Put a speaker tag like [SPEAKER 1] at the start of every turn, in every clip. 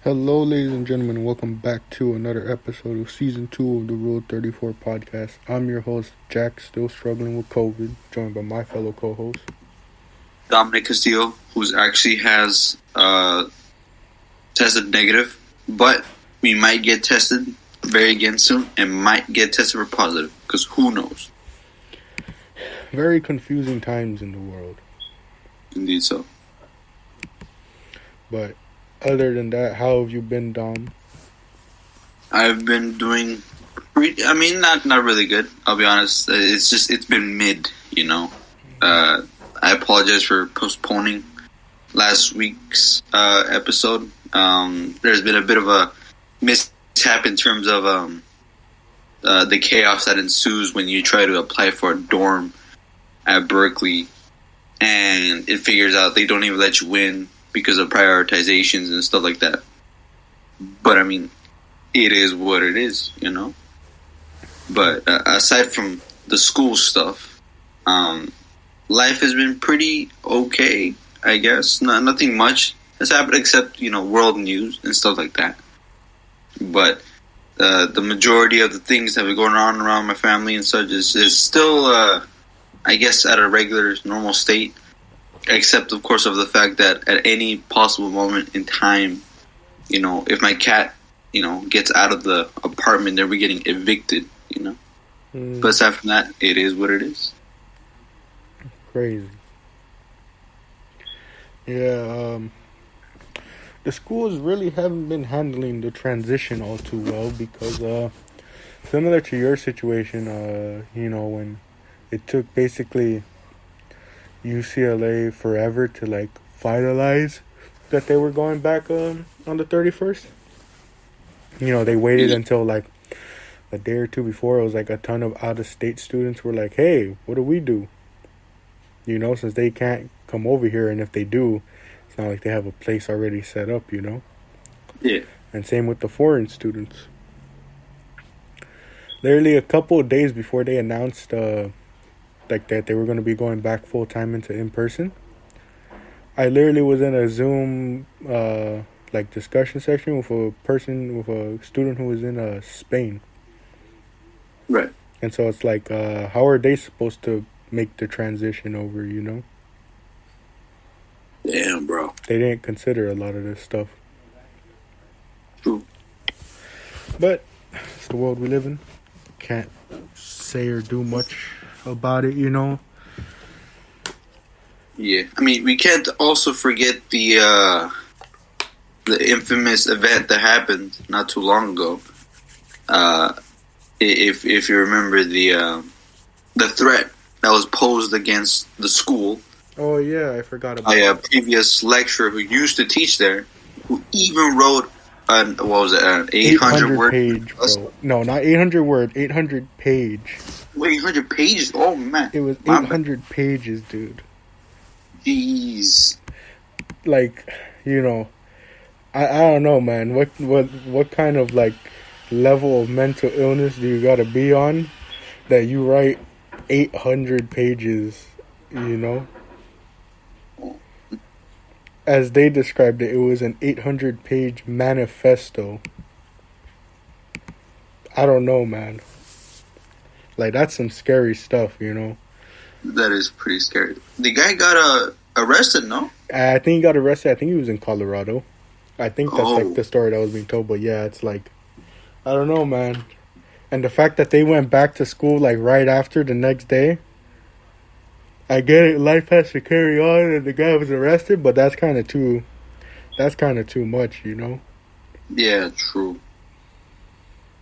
[SPEAKER 1] Hello, ladies and gentlemen, and welcome back to another episode of Season 2 of the Rule 34 podcast. I'm your host, Jack, still struggling with COVID, joined by my fellow co-host,
[SPEAKER 2] Dominic Castillo, who's actually has tested negative, but we might get tested very again soon and might get tested for positive, because who knows?
[SPEAKER 1] Very confusing times in the world.
[SPEAKER 2] Indeed so.
[SPEAKER 1] But other than that, how have you been, Dom?
[SPEAKER 2] I've been doing not really good, I'll be honest. It's been mid, you know. I apologize for postponing last week's episode. There's been a bit of a mishap in terms of the chaos that ensues when you try to apply for a dorm at Berkeley, and it figures out they don't even let you in because of prioritizations and stuff like that. But I mean, it is what it is, you know. But aside from the school stuff, life has been pretty okay, I guess. Nothing much has happened except, you know, world news and stuff like that. But the majority of the things that have been going on around my family and such is still, I guess, at a regular, normal state. Except, of course, of the fact that at any possible moment in time, you know, if my cat, you know, gets out of the apartment, then we're getting evicted, you know. But aside from that, it is what it is.
[SPEAKER 1] Crazy. Yeah, the schools really haven't been handling the transition all too well because, similar to your situation, you know, when it took basically UCLA forever to like finalize that they were going back on the 31st. You know, they waited until like a day or two before. It was like a ton of out-of-state students were like, hey, what do we do? You know, since they can't come over here, and if they do, it's not like they have a place already set up, you know?
[SPEAKER 2] Yeah.
[SPEAKER 1] And same with the foreign students. Literally a couple of days before they announced like that they were going to be going back full-time into in-person, I literally was in a Zoom like discussion section with a student who was in Spain.
[SPEAKER 2] Right.
[SPEAKER 1] And so it's like, how are they supposed to make the transition over, you know?
[SPEAKER 2] Damn, bro.
[SPEAKER 1] They didn't consider a lot of this stuff.
[SPEAKER 2] True.
[SPEAKER 1] But it's the world we live in. Can't say or do much about it, you know?
[SPEAKER 2] Yeah. I mean, we can't also forget the infamous event that happened not too long ago. If you remember the threat that was posed against the school.
[SPEAKER 1] Oh yeah, I forgot about
[SPEAKER 2] by a previous lecturer who used to teach there, who even wrote an 800 word
[SPEAKER 1] page, bro. No, not 800 word, 800 page.
[SPEAKER 2] Wait, 800 pages? Oh man,
[SPEAKER 1] it was 800 pages, dude.
[SPEAKER 2] Jeez.
[SPEAKER 1] Like, you know, I don't know, man. What kind of like level of mental illness do you gotta be on that you write 800 pages? You know, as they described it, it was an 800-page manifesto. I don't know, man. Like, that's some scary stuff, you know?
[SPEAKER 2] That is pretty scary. The guy got arrested, no?
[SPEAKER 1] I think he got arrested. I think he was in Colorado. I think that's like the story that was being told. But yeah, it's like, I don't know, man. And the fact that they went back to school like right after the next day. I get it, life has to carry on, and the guy was arrested, but that's kind of too much, you know?
[SPEAKER 2] Yeah, true.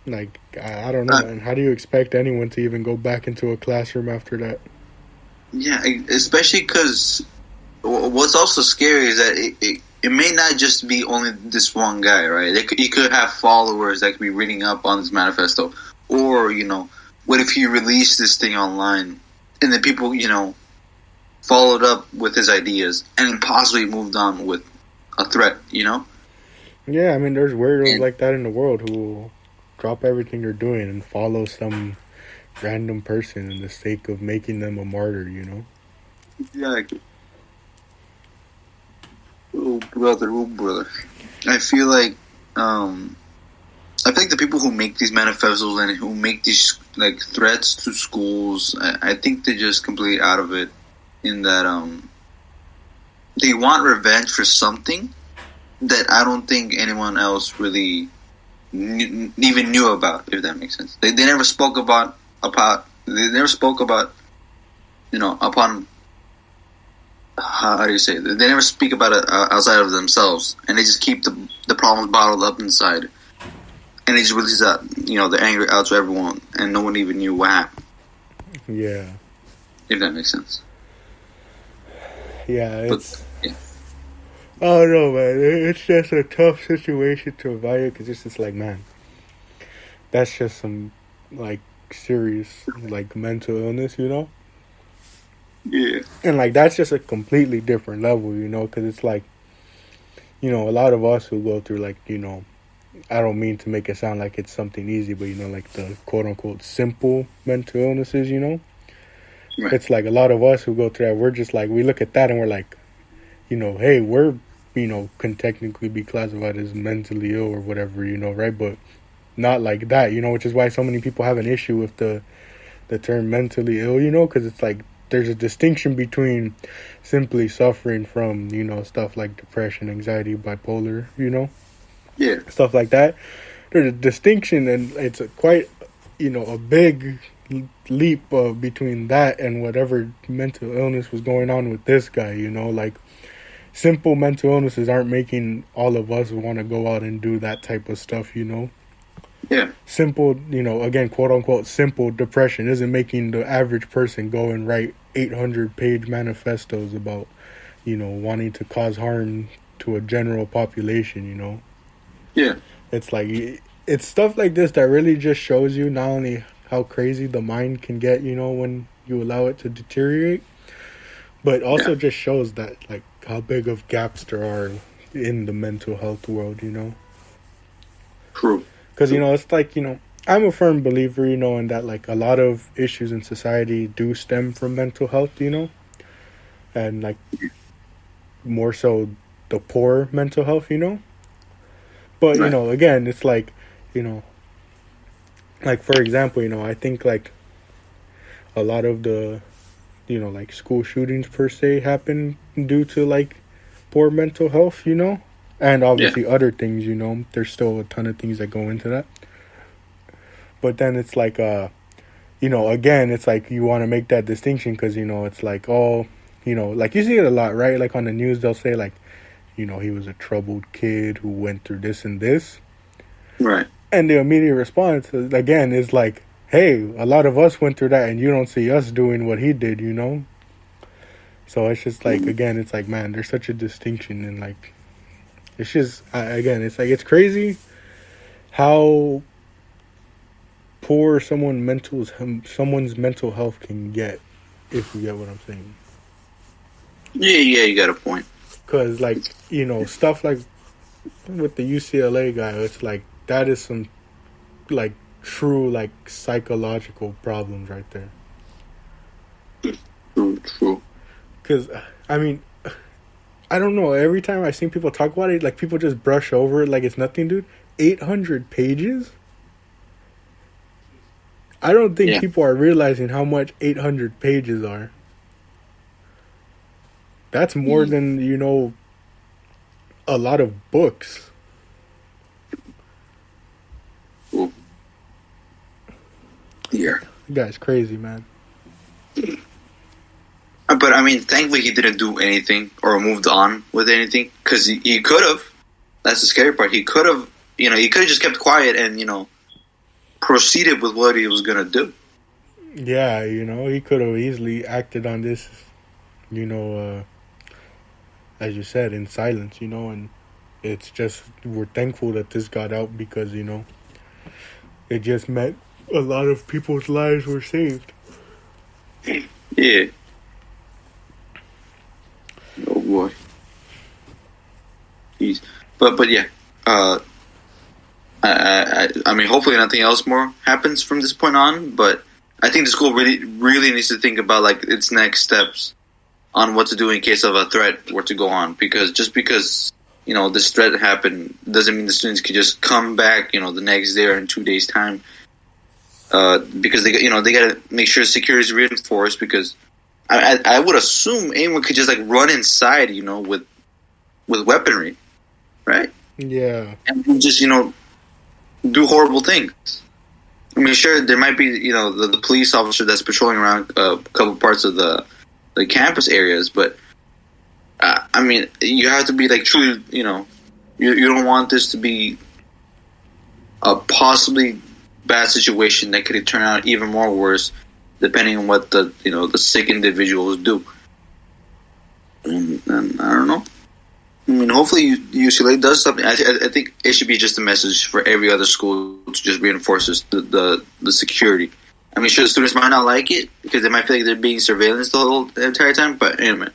[SPEAKER 1] Like, I don't know, man. How do you expect anyone to even go back into a classroom after that?
[SPEAKER 2] Yeah, especially because what's also scary is that it may not just be only this one guy, right? He could have followers that could be reading up on this manifesto. Or, you know, what if he released this thing online, and then people, you know, followed up with his ideas and possibly moved on with a threat, you know?
[SPEAKER 1] Yeah, I mean, there's weirdos like that in the world who will drop everything they're doing and follow some random person in the sake of making them a martyr, you know?
[SPEAKER 2] Exactly. Oh, brother. I feel like I think the people who make these manifestos and who make these like threats to schools, I think they're just completely out of it. In that, they want revenge for something that I don't think anyone else really even knew about. If that makes sense, they never spoke about they never spoke about upon how do you say it? They never speak about it outside of themselves, and they just keep the problems bottled up inside. And they just release that, the anger out to everyone, and no one even knew what happened.
[SPEAKER 1] Yeah.
[SPEAKER 2] If that makes sense.
[SPEAKER 1] Yeah, it's... Oh, no, man. It's just a tough situation to evaluate, because it's just like, man, that's just some, like, serious, like, mental illness,
[SPEAKER 2] Yeah.
[SPEAKER 1] And, like, that's just a completely different level, because it's like, a lot of us who go through, like, I don't mean to make it sound like it's something easy, but, like the quote-unquote simple mental illnesses,
[SPEAKER 2] Right.
[SPEAKER 1] It's like a lot of us who go through that, we're just like, we look at that and we're like, hey, we're, can technically be classified as mentally ill or whatever, right? But not like that, which is why so many people have an issue with the term mentally ill, because it's like there's a distinction between simply suffering from, stuff like depression, anxiety, bipolar,
[SPEAKER 2] Yeah.
[SPEAKER 1] stuff like that. There's a distinction, and it's quite, a big leap between that and whatever mental illness was going on with this guy. Like simple mental illnesses aren't making all of us want to go out and do that type of stuff.
[SPEAKER 2] Yeah.
[SPEAKER 1] Simple, again, quote unquote, simple depression isn't making the average person go and write 800-page manifestos about, wanting to cause harm to a general population.
[SPEAKER 2] Yeah.
[SPEAKER 1] It's like, it's stuff like this that really just shows you not only how crazy the mind can get, when you allow it to deteriorate, but also just shows that, like, how big of gaps there are in the mental health world,
[SPEAKER 2] True.
[SPEAKER 1] Because, it's like, I'm a firm believer, in that, like, a lot of issues in society do stem from mental health, and, like, more so the poor mental health, But,
[SPEAKER 2] Right.
[SPEAKER 1] Again, it's like, like, for example, I think, like, a lot of the, like, school shootings, per se, happen due to, like, poor mental health, And obviously other things, There's still a ton of things that go into that. But then it's like, again, it's like you want to make that distinction because, it's like, oh, like, you see it a lot, right? Like, on the news, they'll say, like, he was a troubled kid who went through this and this.
[SPEAKER 2] Right.
[SPEAKER 1] And the immediate response, again, is like, hey, a lot of us went through that, and you don't see us doing what he did, So it's just like, again, it's like, man, there's such a distinction, and like, it's just, again, it's like, it's crazy how poor someone's mental health can get, if you get what I'm saying.
[SPEAKER 2] Yeah, you got a point.
[SPEAKER 1] Because, like, stuff like with the UCLA guy, it's like, that is some, like, true, like, psychological problems right there.
[SPEAKER 2] True.
[SPEAKER 1] Because, I mean, I don't know, every time I see people talk about it, like, people just brush over it like it's nothing, dude. 800 pages? I don't think people are realizing how much 800 pages are. That's more than, a lot of books.
[SPEAKER 2] Ooh. Yeah.
[SPEAKER 1] That guy's crazy, man.
[SPEAKER 2] But, I mean, thankfully he didn't do anything or moved on with anything. Because he could have. That's the scary part. He could have, he could have just kept quiet and, proceeded with what he was going to do.
[SPEAKER 1] Yeah, he could have easily acted on this, as you said, in silence, and it's just, we're thankful that this got out because, it just meant a lot of people's lives were saved.
[SPEAKER 2] Yeah. Oh boy. Jeez. But yeah. I mean, hopefully nothing else more happens from this point on. But I think the school really needs to think about like its next steps on what to do in case of a threat were to go on. Because just because this threat happened, doesn't mean the students could just come back, the next day or in 2 days' time. Because they got to make sure security is reinforced. Because I would assume anyone could just like run inside, with weaponry, right?
[SPEAKER 1] Yeah,
[SPEAKER 2] and just do horrible things. I mean, sure, there might be the police officer that's patrolling around a couple parts of the campus areas, but I mean, you have to be like truly, you don't want this to be a possibly bad situation that could turn out even more worse, depending on what the sick individuals do. And I don't know. I mean, hopefully UCLA does something. I think it should be just a message for every other school to just reinforces the security. I mean, sure, the students might not like it because they might feel like they're being surveillanced the entire time. But anyway,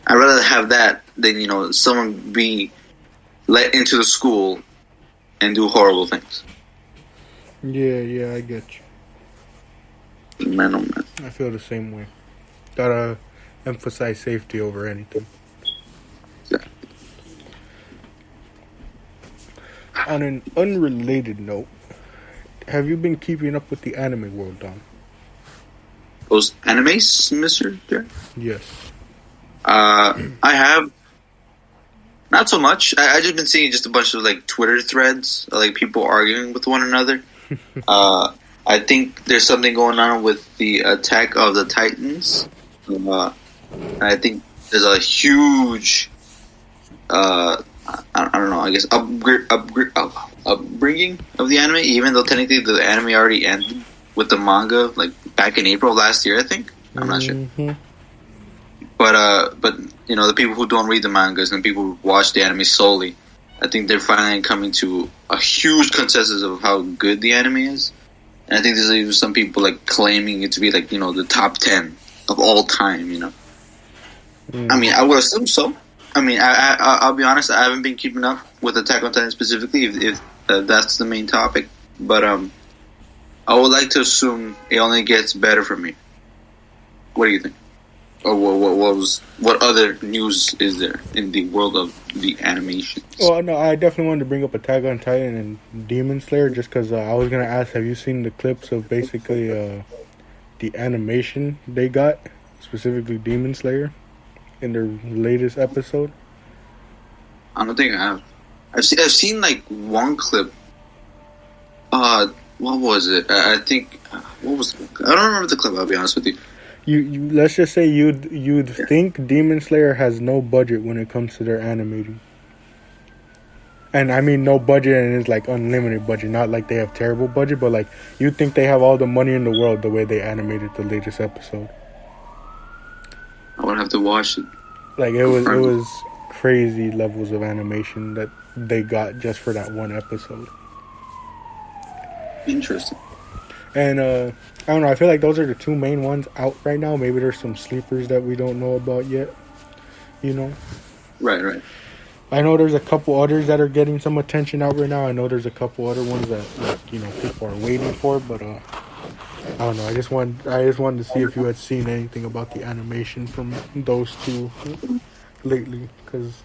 [SPEAKER 2] I'd rather have that than someone be let into the school and do horrible things.
[SPEAKER 1] Yeah, I get you.
[SPEAKER 2] Man, oh man.
[SPEAKER 1] I feel the same way. Gotta emphasize safety over anything.
[SPEAKER 2] Yeah.
[SPEAKER 1] On an unrelated note, have you been keeping up with the anime world, Don?
[SPEAKER 2] Those animes, Mr. Jared?
[SPEAKER 1] Yes.
[SPEAKER 2] I have. Not so much. I just been seeing just a bunch of like Twitter threads, like people arguing with one another. I think there's something going on with the Attack of the Titans. And I think there's a huge, I don't know, I guess upbringing of the anime, even though technically the anime already ended with the manga, like back in April last year, I think. I'm not sure. But the people who don't read the mangas and people who watch the anime solely, I think they're finally coming to a huge consensus of how good the anime is. And I think there's even some people like claiming it to be like the top 10 of all time. I mean, I would assume so. I mean, I'll be honest, I haven't been keeping up with Attack on Titan specifically, if that's the main topic. But I would like to assume it only gets better for me. What do you think? Or what other news is there in the world of the animations?
[SPEAKER 1] Well, no, I definitely wanted to bring up Attack on Titan and Demon Slayer just because I was going to ask, have you seen the clips of basically the animation they got, specifically Demon Slayer, in their latest episode?
[SPEAKER 2] I don't think I have. I've seen like one clip. What was it? I think what was I don't remember the clip. I'll be honest with you.
[SPEAKER 1] You let's just say you'd think Demon Slayer has no budget when it comes to their animating. And I mean no budget, and it's like unlimited budget, not like they have terrible budget, but like you think they have all the money in the world the way they animated the latest episode.
[SPEAKER 2] I would have to watch it.
[SPEAKER 1] Like it was crazy levels of animation that they got just for that one episode.
[SPEAKER 2] Interesting.
[SPEAKER 1] And I don't know, I feel like those are the two main ones out right now. Maybe there's some sleepers that we don't know about yet.
[SPEAKER 2] Right.
[SPEAKER 1] I know there's a couple others that are getting some attention out right now. I know there's a couple other ones that people are waiting for, but I don't know. I just wanted to see if you had seen anything about the animation from those two lately, because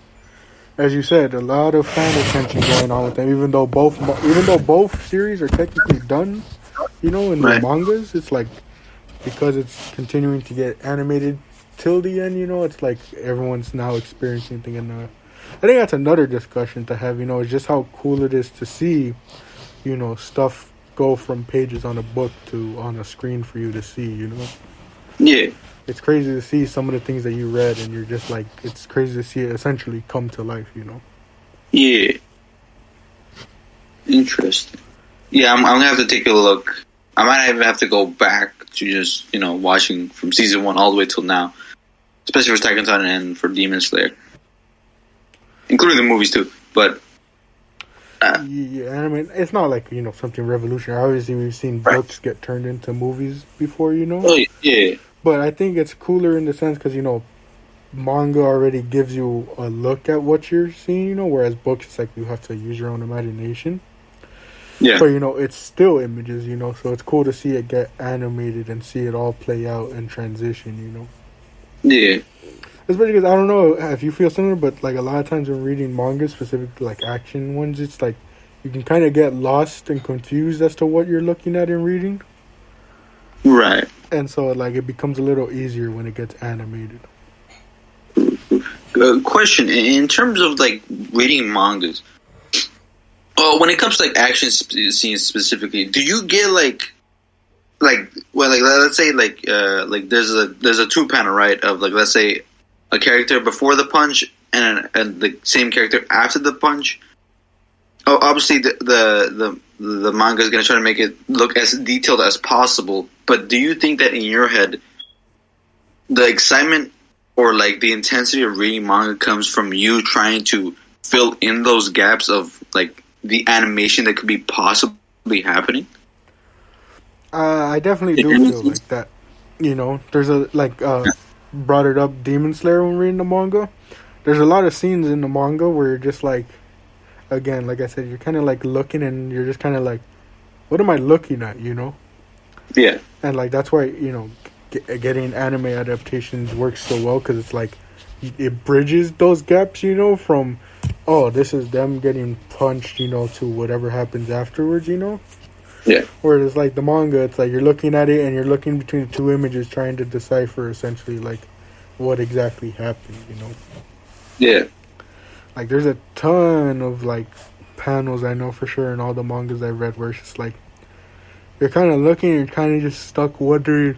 [SPEAKER 1] as you said, a lot of fan attention going on with them. Even though both series are technically done, in the mangas, it's like because it's continuing to get animated till the end. It's like everyone's now experiencing thing, and I think that's another discussion to have. It's just how cool it is to see, stuff go from pages on a book to on a screen for you to see.
[SPEAKER 2] Yeah.
[SPEAKER 1] It's crazy to see some of the things that you read, and you're just like, it's crazy to see it essentially come to life,
[SPEAKER 2] Yeah. Interesting. Yeah, I'm going to have to take a look. I might even have to go back to just, watching from season 1 all the way till now. Especially for Attack on Titan and for Demon Slayer. Including the movies, too. But
[SPEAKER 1] yeah, I mean, it's not like, something revolutionary. Obviously, we've seen books get turned into movies before,
[SPEAKER 2] Oh, yeah.
[SPEAKER 1] But I think it's cooler in the sense because, manga already gives you a look at what you're seeing, whereas books, it's like you have to use your own imagination.
[SPEAKER 2] Yeah.
[SPEAKER 1] But, it's still images, so it's cool to see it get animated and see it all play out and transition,
[SPEAKER 2] Yeah.
[SPEAKER 1] Especially because I don't know if you feel similar, but like a lot of times when reading manga, specifically like action ones, it's like you can kind of get lost and confused as to what you're looking at and reading.
[SPEAKER 2] Right.
[SPEAKER 1] And so like it becomes a little easier when it gets animated.
[SPEAKER 2] Question: in terms of like reading mangas, when it comes to like scenes specifically, do you get like well, like let's say like there's a two panel, right, of like, let's say a character before the punch and the same character after the punch. Oh, obviously the manga is going to try to make it look as detailed as possible. But do you think that in your head, the excitement or like the intensity of reading manga comes from you trying to fill in those gaps of like the animation that could be possibly happening?
[SPEAKER 1] I definitely do feel like that. You know, there's a brought it up Demon Slayer when reading the manga. There's a lot of scenes in the manga where you're just like, again, like I said, you're kind of like looking and you're just kind of like, what am I looking at? You know?
[SPEAKER 2] Yeah.
[SPEAKER 1] And like that's why getting anime adaptations works so well, because it's like it bridges those gaps. You know, from this is them getting punched. You know, to whatever happens afterwards. You know.
[SPEAKER 2] Yeah.
[SPEAKER 1] Whereas like the manga, it's like you're looking at it and you're looking between the two images, trying to decipher essentially like what exactly happened, you know?
[SPEAKER 2] Yeah.
[SPEAKER 1] Like there's a ton of like panels I know for sure in all the mangas I've read where it's just like you're kind of looking and you're kind of just stuck wondering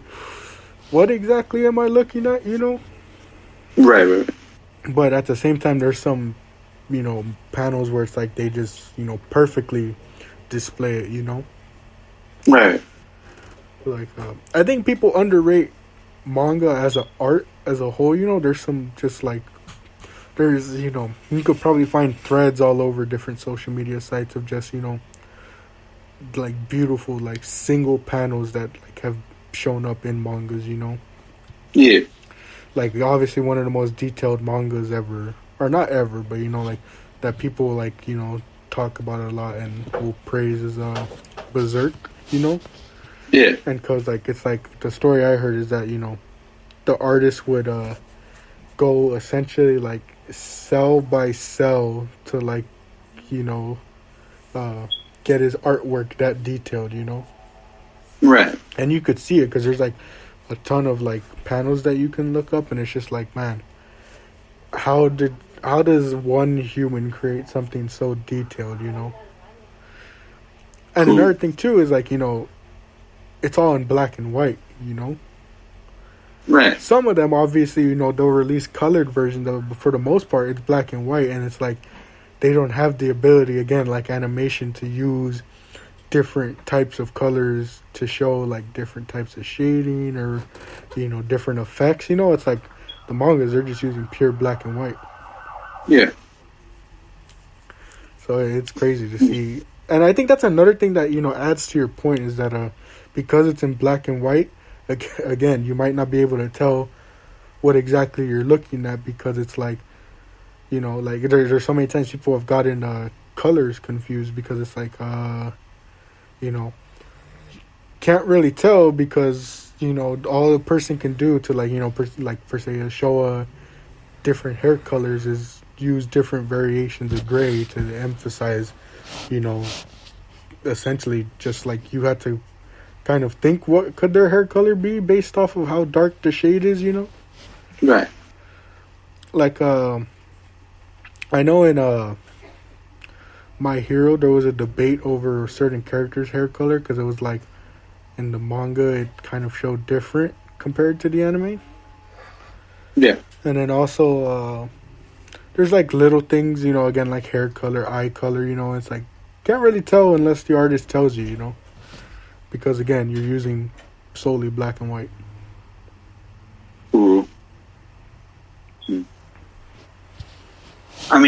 [SPEAKER 1] what exactly am I looking at, you know?
[SPEAKER 2] Right.
[SPEAKER 1] But at the same time, there's some, you know, panels where it's like they just, you know, perfectly display it, you know?
[SPEAKER 2] Right.
[SPEAKER 1] Like, I think people underrate manga as a art as a whole. You know, there's some just like there's, you know, you could probably find threads all over different social media sites of just, you know, like beautiful like single panels that like have shown up in mangas. You know.
[SPEAKER 2] Yeah.
[SPEAKER 1] Like obviously one of the most detailed mangas ever, or not ever, but you know, like that people like, you know, talk about it a lot and will praise is Berserk. You know?
[SPEAKER 2] Yeah.
[SPEAKER 1] And cause like it's like the story I heard is that, you know, the artist would go essentially like cell by cell to like, you know, get his artwork that detailed, you know?
[SPEAKER 2] Right.
[SPEAKER 1] And you could see it because there's like a ton of like panels that you can look up, and it's just like, man, how does one human create something so detailed, you know? And
[SPEAKER 2] cool.
[SPEAKER 1] Another thing too is like, you know, it's all in black and white, you know?
[SPEAKER 2] Right.
[SPEAKER 1] Some of them obviously, you know, they'll release colored versions of it, but for the most part it's black and white, and it's like they don't have the ability, again, like animation, to use different types of colors to show like different types of shading or, you know, different effects. You know, it's like the mangas, they're just using pure black and white.
[SPEAKER 2] Yeah.
[SPEAKER 1] So it's crazy to see. And I think that's another thing that, you know, adds to your point is that because it's in black and white, again, you might not be able to tell what exactly you're looking at, because it's like, you know, like there's so many times people have gotten colors confused because it's like, you know, can't really tell because, you know, all a person can do to like, you know, per se show different hair colors is use different variations of gray to emphasize, you know, essentially just like you had to kind of think what could their hair color be based off of how dark the shade is, you know?
[SPEAKER 2] Right.
[SPEAKER 1] Like, I know in My Hero there was a debate over certain characters' hair color because it was like in the manga it kind of showed different compared to the anime.
[SPEAKER 2] Yeah.
[SPEAKER 1] And then also there's like little things, you know, again, like hair color, eye color, you know, it's like can't really tell unless the artist tells you, you know, because again, you're using solely black and white.
[SPEAKER 2] Ooh. I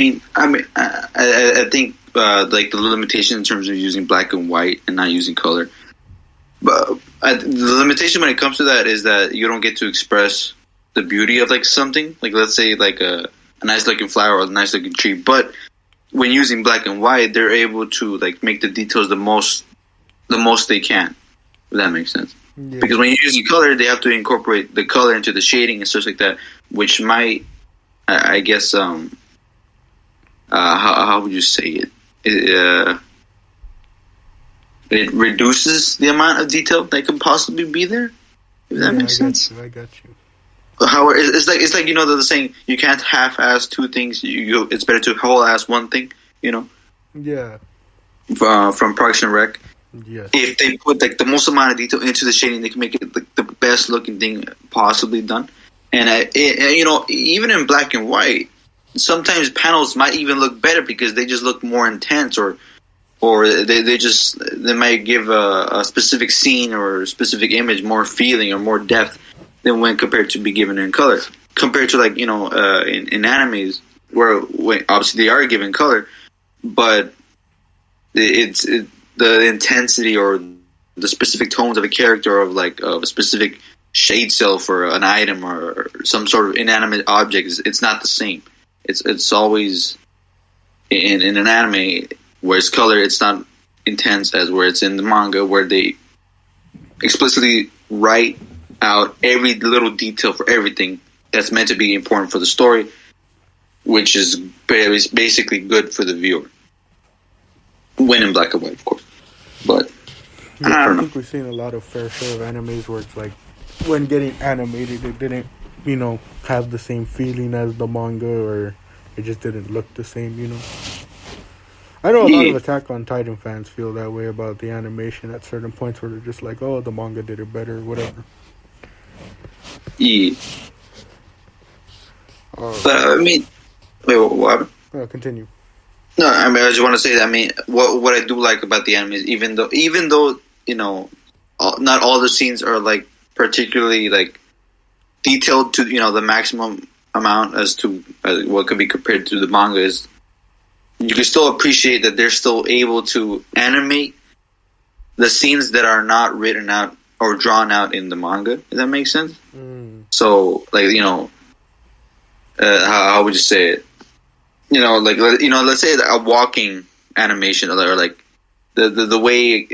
[SPEAKER 2] think like the limitation in terms of using black and white and not using color, but the limitation when it comes to that is that you don't get to express the beauty of like something, like let's say like a nice looking flower or a nice looking tree, but when using black and white, they're able to like make the details the most they can. If that makes sense. Yeah. Because when you're using color, they have to incorporate the color into the shading and stuff like that, which might I guess how would you say it? It reduces the amount of detail that could possibly be there. If that makes sense.
[SPEAKER 1] I got you.
[SPEAKER 2] How it's like the saying, you can't half-ass two things. It's better to whole-ass one thing.
[SPEAKER 1] Yeah.
[SPEAKER 2] From Parks and Rec.
[SPEAKER 1] Yes.
[SPEAKER 2] If they put like the most amount of detail into the shading, they can make it like the best looking thing possibly done. And even in black and white, sometimes panels might even look better because they just look more intense, or they might give a specific scene or a specific image more feeling or more depth than when compared to be given in color. Compared to like in animes where obviously they are given color, but it's the intensity or the specific tones of a character, of a specific shade cell for an item or some sort of inanimate object, it's not the same. It's always in an anime where it's color, it's not intense as where it's in the manga, where they explicitly write out every little detail for everything that's meant to be important for the story, which is basically good for the viewer. When in black and white, of course. But I
[SPEAKER 1] think we've seen a lot of fair share of animes where it's like, when getting animated, it didn't, have the same feeling as the manga, or it just didn't look the same, I know a lot of Attack on Titan fans feel that way about the animation at certain points, where they're just like, oh, the manga did it better, whatever.
[SPEAKER 2] Yeah. But, I mean, wait, what happened?
[SPEAKER 1] Continue.
[SPEAKER 2] No, I mean, I just want to say that, I mean, what I do like about the anime is even though not all the scenes are, like, particularly, like, detailed to, the maximum amount as to what could be compared to the manga, is you can still appreciate that they're still able to animate the scenes that are not written out or drawn out in the manga. Does that make sense?
[SPEAKER 1] Mm.
[SPEAKER 2] So, like, how would you say it? Let's say a walking animation, or like the way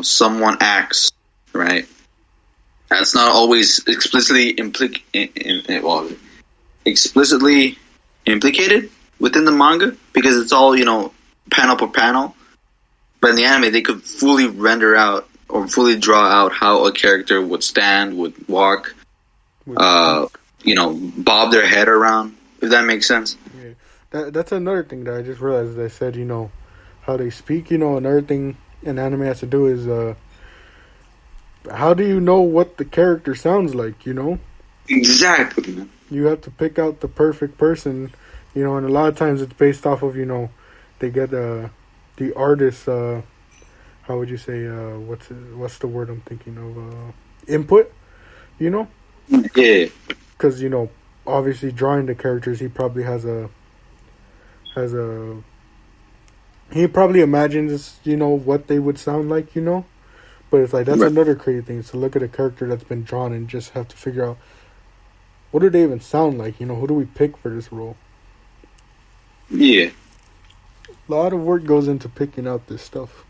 [SPEAKER 2] someone acts, right? That's not always explicitly explicitly implicated within the manga, because it's all panel per panel. But in the anime, they could fully render out or fully draw out how a character would stand, would walk, bob their head around. If that makes sense.
[SPEAKER 1] Yeah, that's another thing that I just realized. I said, how they speak. Another thing an anime has to do is, how do you know what the character sounds like?
[SPEAKER 2] Exactly, man.
[SPEAKER 1] You have to pick out the perfect person. And a lot of times it's based off of they get the artist. How would you say? What's the word I'm thinking of? Input.
[SPEAKER 2] Yeah.
[SPEAKER 1] Because obviously drawing the characters, he probably he probably imagines what they would sound like, but it's like that's
[SPEAKER 2] right.
[SPEAKER 1] Another crazy thing, is to look at a character that's been drawn and just have to figure out, what do they even sound like? Who do we pick for this role?
[SPEAKER 2] Yeah,
[SPEAKER 1] a lot of work goes into picking out this stuff.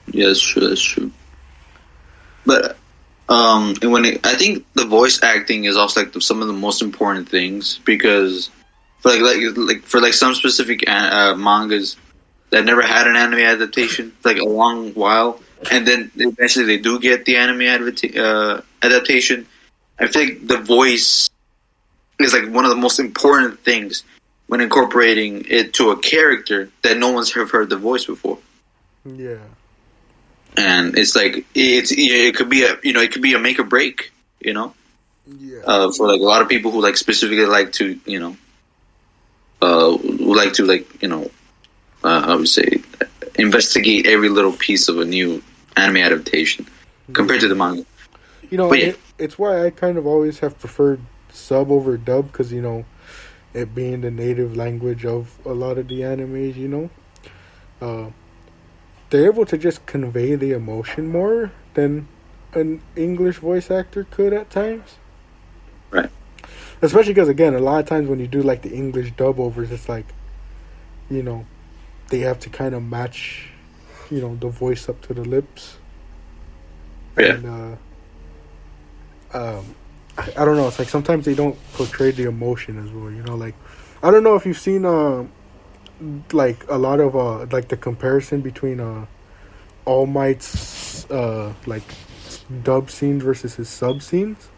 [SPEAKER 2] Yeah, that's true. But I think the voice acting is also like some of the most important things, because for some specific mangas that never had an anime adaptation, like a long while, and then eventually they do get the anime adaptation. I think the voice is like one of the most important things when incorporating it to a character that no one's heard the voice before.
[SPEAKER 1] Yeah.
[SPEAKER 2] And it's like it could be a make or break,
[SPEAKER 1] Yeah.
[SPEAKER 2] For like a lot of people who like specifically like to I would say investigate every little piece of a new anime adaptation compared to the manga.
[SPEAKER 1] It's why I kind of always have preferred sub over dub, because it being the native language of a lot of the animes, they're able to just convey the emotion more than an English voice actor could at times.
[SPEAKER 2] Right.
[SPEAKER 1] Especially because, again, a lot of times when you do like the English dub overs, it's like, they have to kind of match, the voice up to the lips.
[SPEAKER 2] Yeah.
[SPEAKER 1] And I don't know. It's like sometimes they don't portray the emotion as well. You know, like I don't know if you've seen like a lot of like the comparison between All Might's like dub scenes versus his sub scenes.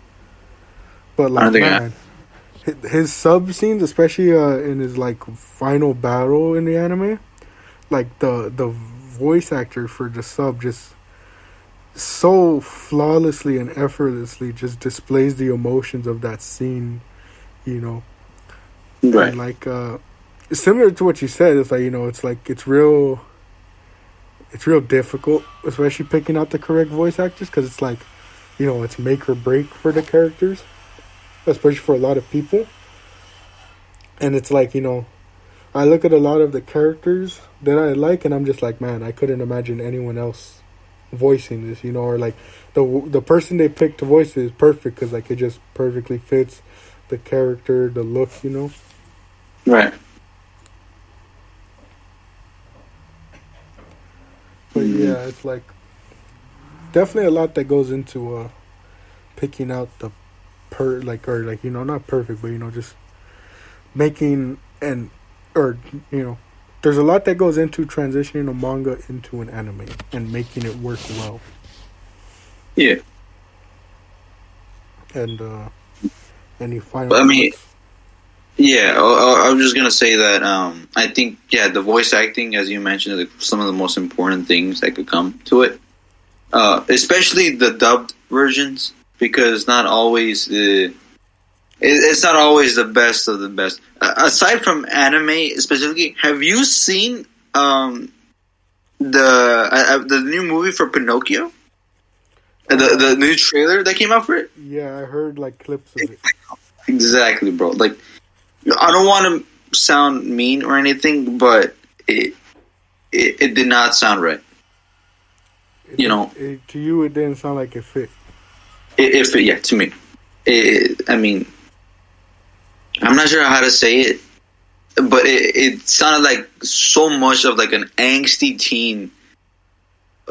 [SPEAKER 1] But
[SPEAKER 2] I don't
[SPEAKER 1] like
[SPEAKER 2] think
[SPEAKER 1] man, his sub scenes, especially in his like final battle in the anime, like the voice actor for the sub just so flawlessly and effortlessly just displays the emotions of that scene, you know.
[SPEAKER 2] right.
[SPEAKER 1] And like similar to what you said, it's like, you know, it's like it's real difficult, especially picking out the correct voice actors, because it's like, you know, it's make or break for the characters, especially for a lot of people. And it's like, you know, I look at a lot of the characters that I like, and I'm just like, man, I couldn't imagine anyone else voicing this, you know, or like the person they picked to voice it is perfect because like it just perfectly fits the character, the look, you know.
[SPEAKER 2] Right.
[SPEAKER 1] But yeah, it's like definitely a lot that goes into picking out the or like, you know, not perfect, but you know, just making or you know, there's a lot that goes into transitioning a manga into an anime and making it work well.
[SPEAKER 2] Yeah.
[SPEAKER 1] And any final
[SPEAKER 2] But I mean,
[SPEAKER 1] thoughts?
[SPEAKER 2] yeah, I was just gonna say that I think the voice acting, as you mentioned, is some of the most important things that could come to it, especially the dubbed versions, because not always it's not always the best of the best. Aside from anime specifically, have you seen the new movie for Pinocchio? The new trailer that came out for it?
[SPEAKER 1] Yeah, I heard like clips of it.
[SPEAKER 2] Exactly, bro. Like, I don't want to sound mean or anything, but it did not sound right. You know,
[SPEAKER 1] To you, it didn't sound like it fit.
[SPEAKER 2] to me, I mean, I'm not sure how to say it, but it sounded like so much of like an angsty teen.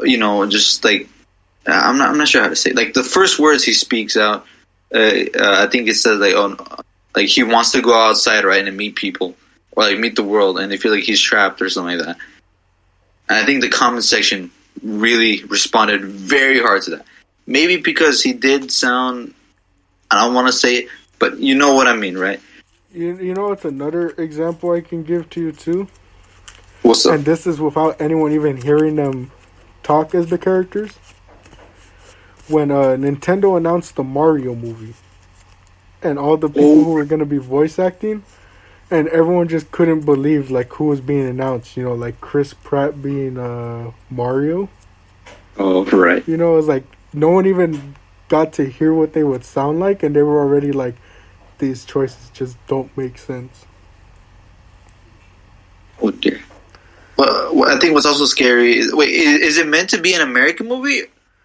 [SPEAKER 2] You know, just like I'm not sure how to say it. Like the first words he speaks out, I think it says like, oh, like he wants to go outside, right, and meet people or like meet the world, and they feel like he's trapped or something like that. And I think the comment section really responded very hard to that. Maybe because he did sound, I don't want to say it, but you know what I mean, right?
[SPEAKER 1] You know, it's another example I can give to you too.
[SPEAKER 2] What's up?
[SPEAKER 1] And this is without anyone even hearing them talk as the characters. When Nintendo announced the Mario movie, and all the people who were gonna be voice acting, and everyone just couldn't believe like who was being announced. You know, like Chris Pratt being Mario.
[SPEAKER 2] Oh, right.
[SPEAKER 1] You know, it was like no one even got to hear what they would sound like, and they were already like, these choices just don't make sense.
[SPEAKER 2] Oh dear. Well, I think what's also scary is, wait, is it meant to be an American movie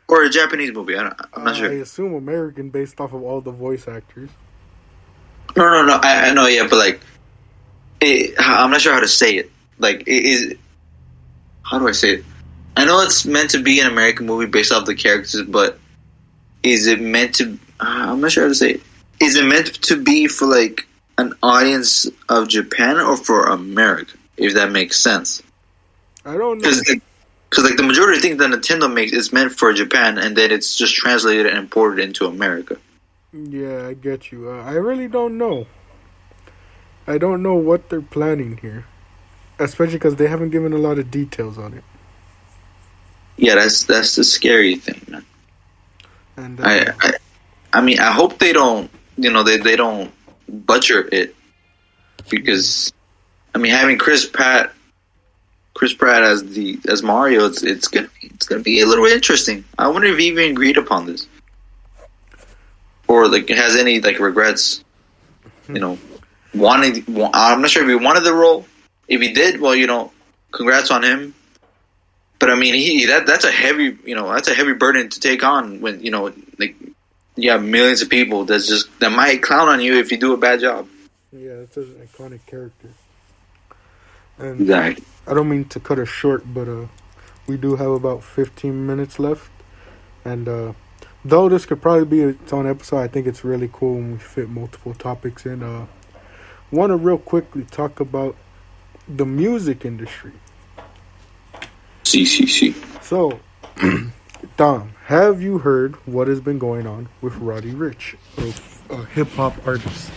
[SPEAKER 2] or a Japanese movie? I'm not sure.
[SPEAKER 1] I assume American, based off of all the voice actors.
[SPEAKER 2] No. I know, yeah, but like, I'm not sure how to say it. Like, how do I say it? I know it's meant to be an American movie based off the characters, but is it meant to? I'm not sure how to say it. Is it meant to be for like an audience of Japan or for America? If that makes sense.
[SPEAKER 1] I don't know.
[SPEAKER 2] Because like the majority of things that Nintendo makes is meant for Japan, and then it's just translated and imported into America.
[SPEAKER 1] Yeah, I get you. I really don't know. I don't know what they're planning here, especially because they haven't given a lot of details on it.
[SPEAKER 2] Yeah, that's the scary thing, man.
[SPEAKER 1] And
[SPEAKER 2] I mean, I hope they don't, you know, they don't butcher it, because I mean, having Chris Pratt as Mario, it's gonna be a little interesting. I wonder if he even agreed upon this, or like has any like regrets. You know, I'm not sure if he wanted the role. If he did, well, you know, congrats on him. But I mean, that's a heavy burden to take on when, you know, like you have millions of people that might clown on you if you do a bad job.
[SPEAKER 1] Yeah, it's an iconic character. And
[SPEAKER 2] Exactly.
[SPEAKER 1] I don't mean to cut us short, but we do have about 15 minutes left, and though this could probably be its own episode, I think it's really cool when we fit multiple topics in. Want to real quickly talk about the music industry.
[SPEAKER 2] See.
[SPEAKER 1] So, Dom, have you heard what has been going on with Roddy Ricch, a hip hop artist?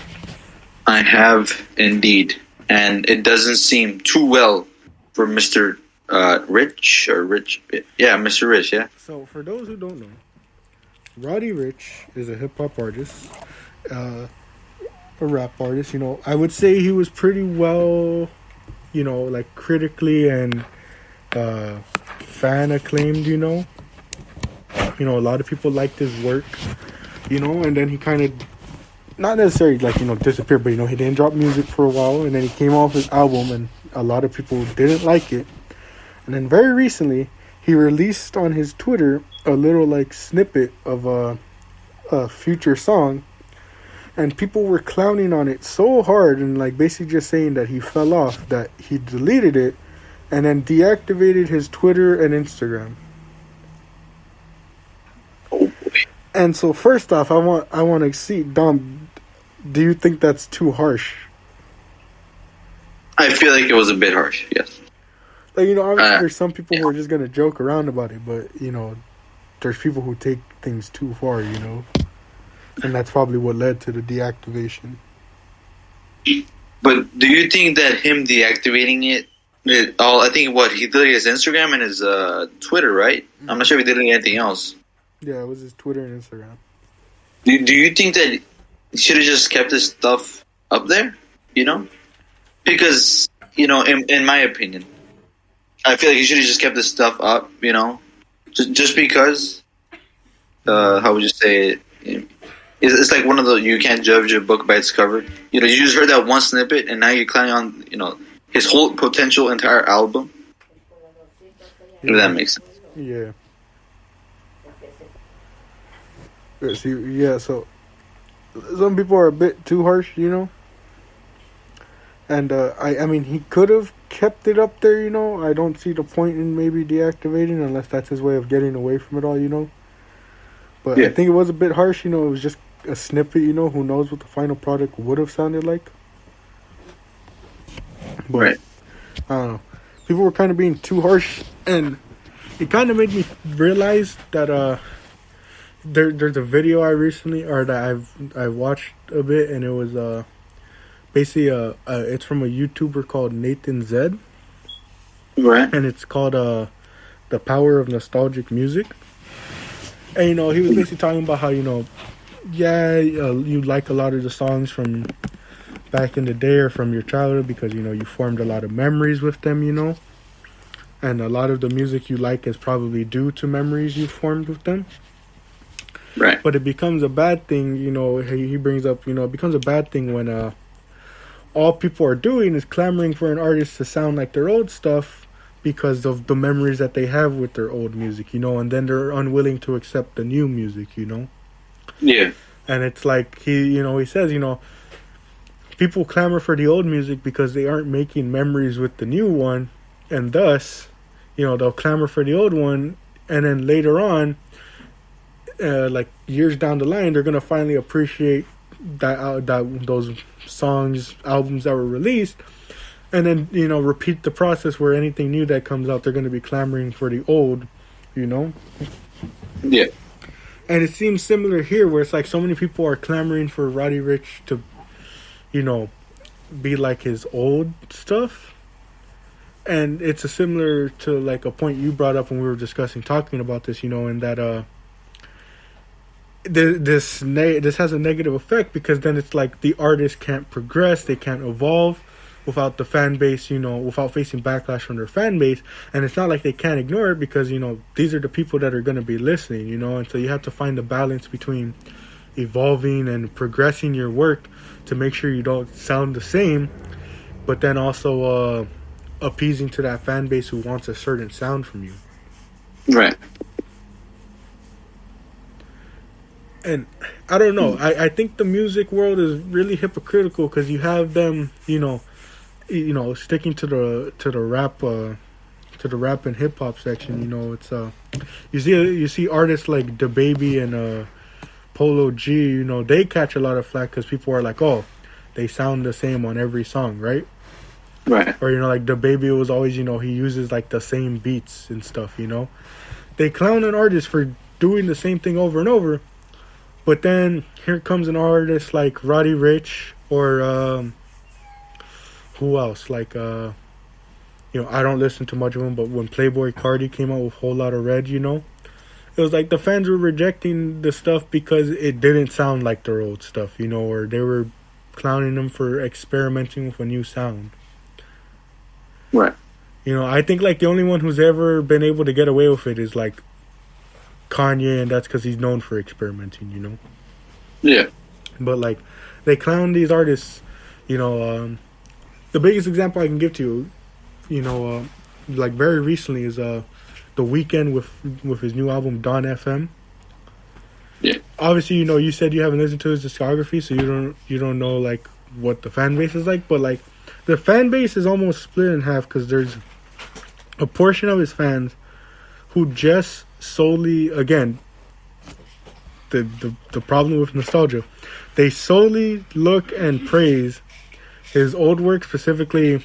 [SPEAKER 2] I have indeed, and it doesn't seem too well for Mr. Rich or Rich. Yeah, Mr. Rich. Yeah.
[SPEAKER 1] So, for those who don't know, Roddy Ricch is a hip hop artist, a rap artist. You know, I would say he was pretty well, you know, like critically and fan acclaimed. You know, a lot of people liked his work. You know, and then he kind of, not necessarily like, you know, disappeared, but, you know, he didn't drop music for a while, and then he came off his album, and a lot of people didn't like it. And then very recently, he released on his Twitter a little, like, snippet of a future song, and people were clowning on it so hard, and, like, basically just saying that he fell off, that he deleted it, and then deactivated his Twitter and Instagram. And so, first off, I want to see, Dom, do you think that's too harsh?
[SPEAKER 2] I feel like it was a bit harsh, yes.
[SPEAKER 1] Like, you know, obviously there's some people who are just going to joke around about it, but, you know, there's people who take things too far, you know? And that's probably what led to the deactivation.
[SPEAKER 2] But do you think that him deactivating I think he did his Instagram and his Twitter, right? Mm-hmm. I'm not sure if he did anything else.
[SPEAKER 1] Yeah, it was his Twitter and Instagram.
[SPEAKER 2] Do you think that he should have just kept his stuff up there? You know? Because, you know, in my opinion, I feel like he should have just kept his stuff up, you know? Just because, how would you say it? It's like one of the, you can't judge a book by its cover. You know, you just heard that one snippet, and now you're counting on, you know, his whole potential entire album.
[SPEAKER 1] Yeah.
[SPEAKER 2] If that makes sense.
[SPEAKER 1] Yeah. Yeah, so some people are a bit too harsh, you know? And, I mean, he could have kept it up there, you know? I don't see the point in maybe deactivating unless that's his way of getting away from it all, you know? But yeah. I think it was a bit harsh, you know? It was just a snippet, you know? Who knows what the final product would have sounded like? But, right. I don't know. People were kind of being too harsh, and it kind of made me realize that, there's a video that I watched a bit, and it was basically it's from a YouTuber called Nathan Zed,
[SPEAKER 2] right?
[SPEAKER 1] And it's called The Power of Nostalgic Music. And, you know, he was basically talking about how, you know, you like a lot of the songs from back in the day or from your childhood because, you know, you formed a lot of memories with them, you know, and a lot of the music you like is probably due to memories you formed with them.
[SPEAKER 2] Right.
[SPEAKER 1] But it becomes a bad thing, you know, he brings up, you know, it becomes a bad thing when all people are doing is clamoring for an artist to sound like their old stuff because of the memories that they have with their old music, you know, and then they're unwilling to accept the new music, you know.
[SPEAKER 2] Yeah.
[SPEAKER 1] And it's like, he says, you know, people clamor for the old music because they aren't making memories with the new one, and thus, you know, they'll clamor for the old one, and then later on, like years down the line, they're gonna finally appreciate that those albums that were released, and then, you know, repeat the process where anything new that comes out, they're gonna be clamoring for the old, you know.
[SPEAKER 2] Yeah.
[SPEAKER 1] And it seems similar here, where it's like so many people are clamoring for Roddy Ricch to, you know, be like his old stuff. And it's a similar to like a point you brought up when we were talking about this, you know, and that this has a negative effect because then it's like the artist can't progress, they can't evolve without the fan base, you know, without facing backlash from their fan base. And it's not like they can't ignore it because, you know, these are the people that are going to be listening, you know, and so you have to find a balance between evolving and progressing your work to make sure you don't sound the same, but then also appeasing to that fan base who wants a certain sound from you.
[SPEAKER 2] Right.
[SPEAKER 1] And I don't know. I think the music world is really hypocritical because you have them, you know, sticking to the rap to the rap and hip hop section, it's you see artists like DaBaby and Polo G, they catch a lot of flack because people are like, oh, they sound the same on every song, right?
[SPEAKER 2] Right.
[SPEAKER 1] Or like DaBaby was always, he uses like the same beats and stuff. They clown an artist for doing the same thing over and over, but then here comes an artist like Roddy Ricch or who else? Like I don't listen to much of them, but when Playboi Carti came out with Whole Lotta Red, it was like the fans were rejecting the stuff because it didn't sound like their old stuff, or they were clowning them for experimenting with a new sound.
[SPEAKER 2] Right.
[SPEAKER 1] I think like the only one who's ever been able to get away with it is like Kanye, and that's because he's known for experimenting,
[SPEAKER 2] Yeah.
[SPEAKER 1] But like they clown these artists, the biggest example I can give to you, like very recently is The Weeknd with his new album Dawn FM.
[SPEAKER 2] Yeah.
[SPEAKER 1] Obviously, you said you haven't listened to his discography, so you don't know like what the fan base is like, but like the fan base is almost split in half because there's a portion of his fans who just solely, again, the problem with nostalgia, they solely look and praise his old work, specifically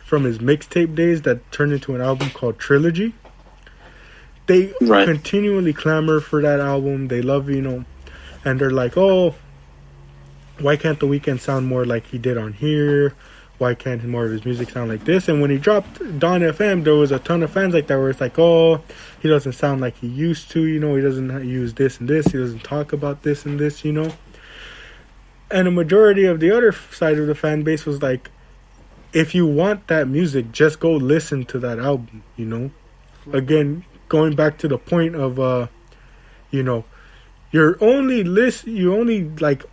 [SPEAKER 1] from his mixtape days that turned into an album called Trilogy. They continually clamor for that album. They love, and they're like, oh, why can't The Weeknd sound more like he did on here? Why can't more of his music sound like this? And when he dropped Dawn FM, there was a ton of fans like that where it's like, oh, he doesn't sound like he used to, he doesn't use this and this, he doesn't talk about this and this, And a majority of the other side of the fan base was like, if you want that music, just go listen to that album, Again, going back to the point of, you're only you only like,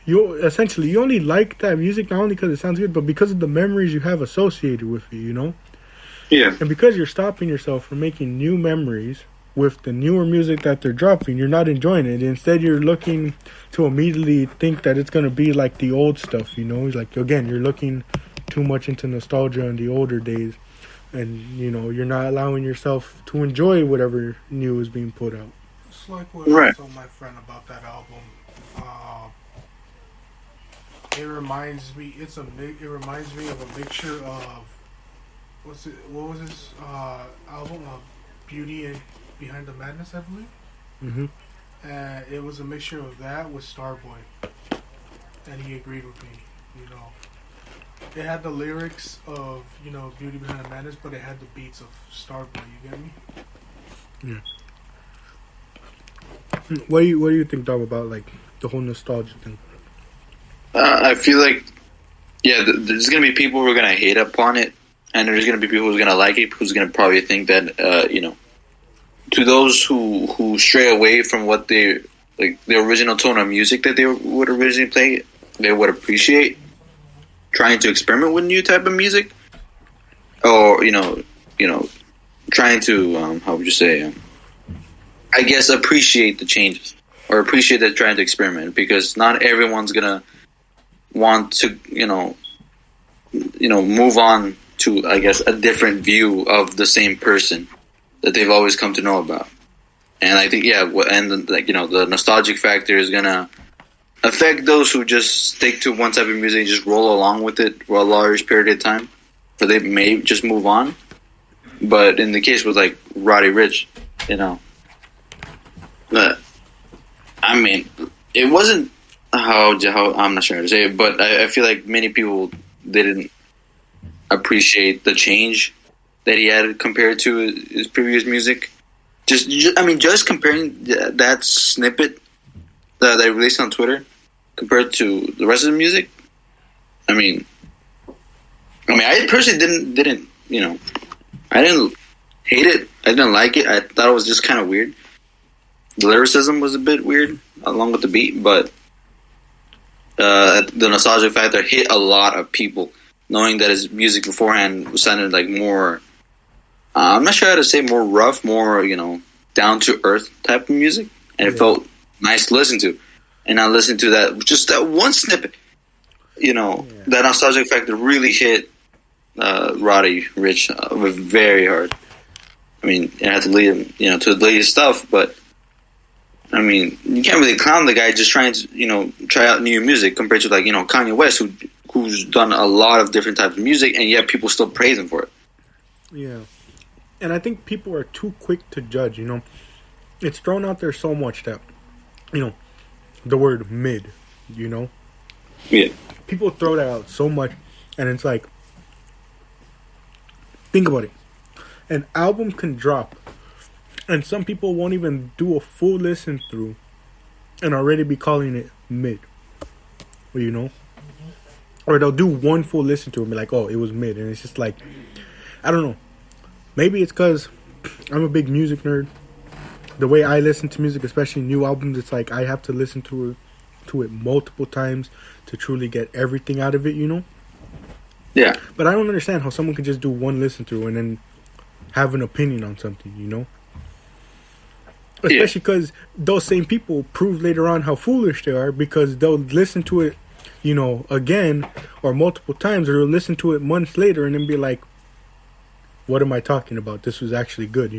[SPEAKER 1] you only like that music not only because it sounds good, but because of the memories you have associated with it,
[SPEAKER 2] Yeah.
[SPEAKER 1] And because you're stopping yourself from making new memories with the newer music that they're dropping, you're not enjoying it. Instead, you're looking to immediately think that it's going to be like the old stuff, Like, again, you're looking too much into nostalgia in the older days. And, you're not allowing yourself to enjoy whatever new is being put out.
[SPEAKER 3] It's like what I told my friend about that album. It reminds me of a mixture of what was his album of Beauty and Behind the Madness, I believe.
[SPEAKER 1] Mm-hmm.
[SPEAKER 3] It was a mixture of that with Starboy, and he agreed with me. It had the lyrics of Beauty Behind the Madness, but it had the beats of Starboy. You get me?
[SPEAKER 1] Yeah. What do you think, Dom, about like the whole nostalgia thing?
[SPEAKER 2] I feel like, there's going to be people who are going to hate upon it, and there's going to be people who's going to like it, who's going to probably think that, to those who stray away from what they, like, the original tone of music that they would originally play, they would appreciate trying to experiment with new type of music, or, trying to, how would you say, I guess appreciate the changes, or appreciate that trying to experiment, because not everyone's going to want to, move on to, I guess, a different view of the same person that they've always come to know about. And I think, the nostalgic factor is gonna affect those who just stick to one type of music and just roll along with it for a large period of time, or they may just move on. But in the case with like Roddy Ricch, I mean, it wasn't how I'm not sure how to say it, but I feel like many people didn't appreciate the change that he had compared to his previous music. Just comparing that snippet that I released on Twitter compared to the rest of the music. I personally didn't I didn't hate it. I didn't like it. I thought it was just kind of weird. The lyricism was a bit weird, along with the beat, but the nostalgia factor hit a lot of people, knowing that his music beforehand sounded like more, I'm not sure how to say, more rough, more, down to earth type of music, and it felt nice to listen to. And I listened to just that one snippet, that nostalgic factor really hit Roddy Rich very hard. I mean, it had to lead him, to the latest stuff, but I mean, you can't really clown the guy just trying to, try out new music compared to Kanye West, who's done a lot of different types of music, and yet people still praise him for it.
[SPEAKER 1] Yeah, and I think people are too quick to judge. It's thrown out there so much that, the word mid.
[SPEAKER 2] Yeah.
[SPEAKER 1] People throw that out so much, and it's like, think about it. An album can drop, and some people won't even do a full listen through, and already be calling it mid. Or they'll do one full listen to it and be like, oh, it was mid, and it's just like, I don't know. Maybe it's because I'm a big music nerd. The way I listen to music, especially new albums, it's like I have to listen to it multiple times to truly get everything out of it,
[SPEAKER 2] Yeah.
[SPEAKER 1] But I don't understand how someone can just do one listen through and then have an opinion on something, Especially because those same people prove later on how foolish they are, because they'll listen to it, again or multiple times, or they'll listen to it months later and then be like, what am I talking about? This was actually good,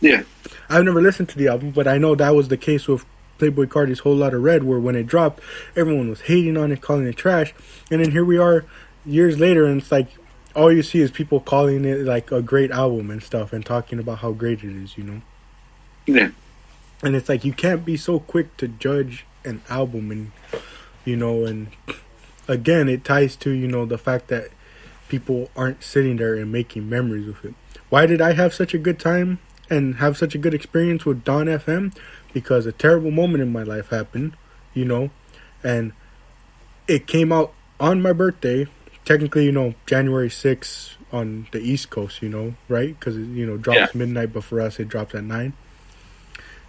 [SPEAKER 2] Yeah.
[SPEAKER 1] I've never listened to the album, but I know that was the case with Playboi Carti's Whole Lotta Red, where when it dropped, everyone was hating on it, calling it trash. And then here we are years later, and it's like, all you see is people calling it like a great album and stuff, and talking about how great it is,
[SPEAKER 2] Yeah.
[SPEAKER 1] And it's like, you can't be so quick to judge an album, and, and again, it ties to, the fact that people aren't sitting there and making memories with it. Why did I have such a good time and have such a good experience with Dawn FM? Because a terrible moment in my life happened, and it came out on my birthday, technically, January 6th on the East Coast, right? Because it, drops midnight, but for us, it drops at 9.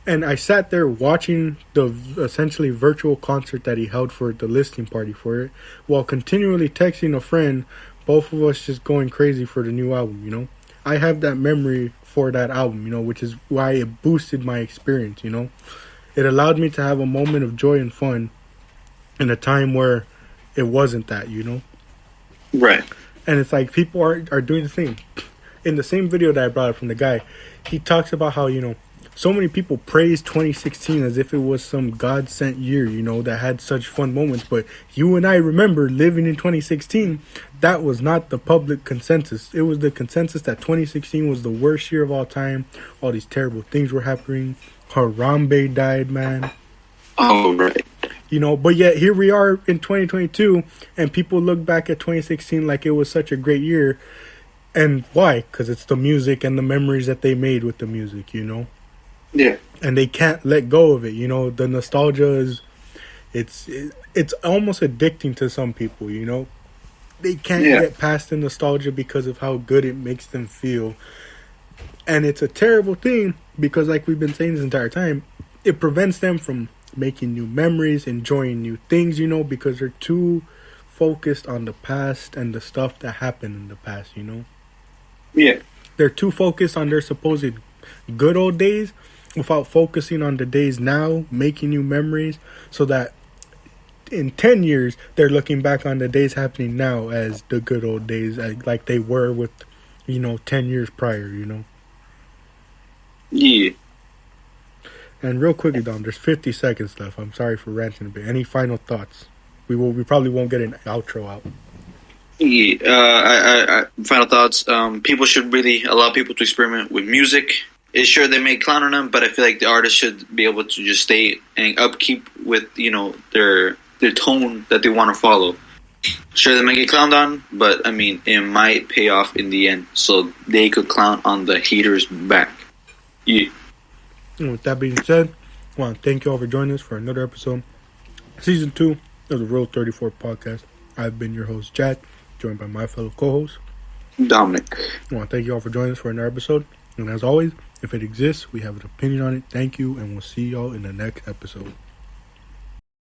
[SPEAKER 1] And I sat there watching the essentially virtual concert that he held for the listening party for it, while continually texting a friend, both of us just going crazy for the new album, I have that memory for that album, which is why it boosted my experience, It allowed me to have a moment of joy and fun in a time where it wasn't that,
[SPEAKER 2] Right.
[SPEAKER 1] And it's like, people are doing the same. In the same video that I brought up from the guy, he talks about how, so many people praise 2016 as if it was some God-sent year, that had such fun moments. But you and I remember living in 2016, that was not the public consensus. It was the consensus that 2016 was the worst year of all time. All these terrible things were happening. Harambe died, man.
[SPEAKER 2] Oh, right.
[SPEAKER 1] But yet here we are in 2022, and people look back at 2016 like it was such a great year. And why? Because it's the music and the memories that they made with the music,
[SPEAKER 2] Yeah.
[SPEAKER 1] And they can't let go of it, The nostalgia is, it's almost addicting to some people, They can't get past the nostalgia because of how good it makes them feel. And it's a terrible thing because, like we've been saying this entire time, it prevents them from making new memories, enjoying new things, because they're too focused on the past and the stuff that happened in the past,
[SPEAKER 2] Yeah.
[SPEAKER 1] They're too focused on their supposed good old days without focusing on the days now, making new memories, so that in 10 years, they're looking back on the days happening now as the good old days, like they were with, 10 years prior,
[SPEAKER 2] Yeah.
[SPEAKER 1] And real quickly, Dom, there's 50 seconds left. I'm sorry for ranting a bit. Any final thoughts? We probably won't get an outro out.
[SPEAKER 2] Yeah. Final thoughts. People should really allow people to experiment with music. It's sure they may clown on them, but I feel like the artist should be able to just stay and upkeep with, their tone that they want to follow. Sure, they might get clowned on, but I mean, it might pay off in the end, so they could clown on the haters back. Yeah.
[SPEAKER 1] And with that being said, I want to thank you all for joining us for another episode, Season 2 of the Road 34 podcast. I've been your host, Jack, joined by my fellow co-host,
[SPEAKER 2] Dominic.
[SPEAKER 1] I want to thank you all for joining us for another episode. And as always, if it exists, we have an opinion on it. Thank you, and we'll see y'all in the next episode.